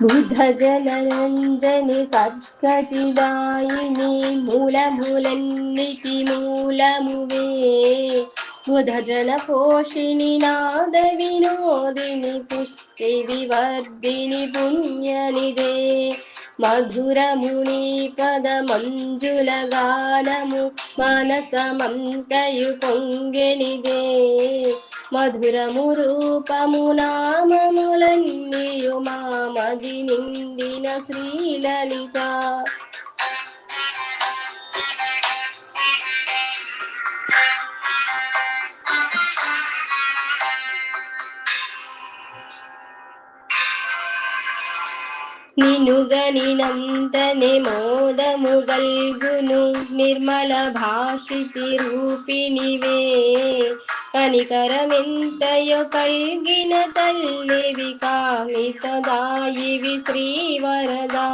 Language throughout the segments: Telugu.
బుధజనరంజని సద్గతిదాయిని మూలములన్నిటి మూలమువే బుధజన పోషిణి నాద వినోదిని పుష్టి వివర్ధిని పుణ్యనిదే మధురముని పద మంజుల గానము మనసమంతయు పొంగెనిదే మధురము రూపము నామములన్నీయు మామది నిండిన శ్రీలలిత నినుగనినంతనే మోదము గల్గును నిర్మల భాషితి రూపిణివే కనికరమెంతయో కల్గిన తల్లివి కామితదాయివి శ్రీవరదా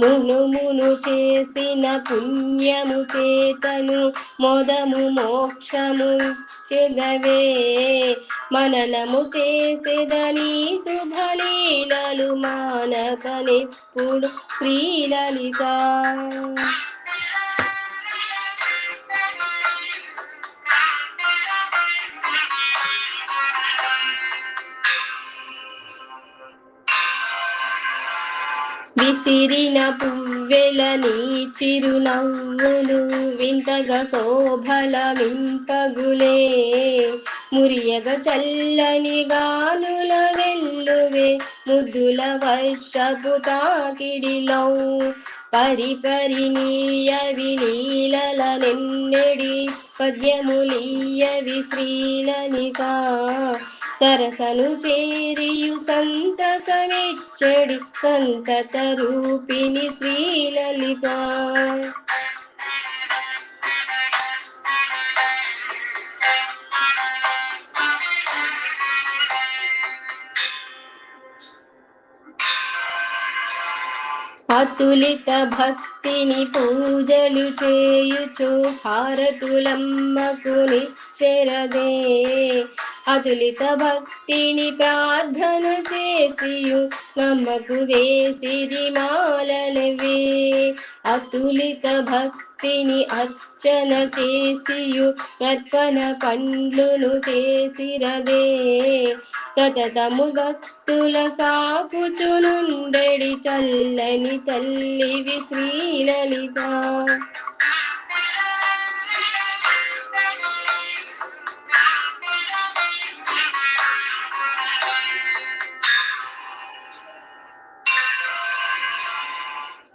మును మును చేసిన పుణ్యము చేతను మోదము మోక్షము చెదవే మననము చేసేదని శుభలీలలు మానకనెప్పుడు శ్రీలలిత విసిరిన పువ్వెల నీ చిరునవ్వులు వింతగా శోభలమింపగులే మురియగ చల్లని గాలుల వెల్లువే ముద్దుల వర్షపు తాకిడిలో పరిపరినీయవి లీలల నెన్నెడి పద్యములీయవి శ్రీలలిత సరసను చేరియు సంతసమెచ్చడి సంతత రూపిణి శ్రీలలిత అతులిత భక్తిని పూజలు చేయుచు హారతులమ్మకు నిచ్చెరదే అతులిత భక్తిని ప్రార్థన చేసియు నమ్మకు వేసిరి మాలలవే అతులిత భక్తిని అర్చన చేసియు అర్పణ పండ్లును చేసిరదే సతతము భక్తుల సాకుచునుండెడి చల్లని తల్లివి శ్రీలలిత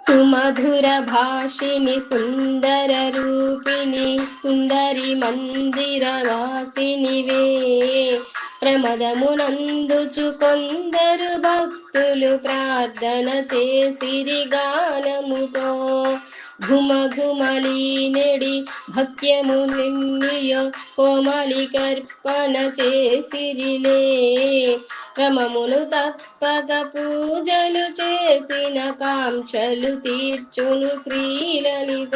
సుమధుర భాషిని సుందర రూపిణి సుందరి మందిర వాసినివే ప్రమదమునందుచు కొందరు భక్తులు ప్రార్థన చేసిరి గానముతో ఘుమఘుమలి నెడి భక్త్యము నిన్నయో కోమలి కర్పణ చేసిరిలే క్రమమును తప్పక పూజలు చేసిన కాంక్షలు తీర్చును శ్రీలలిత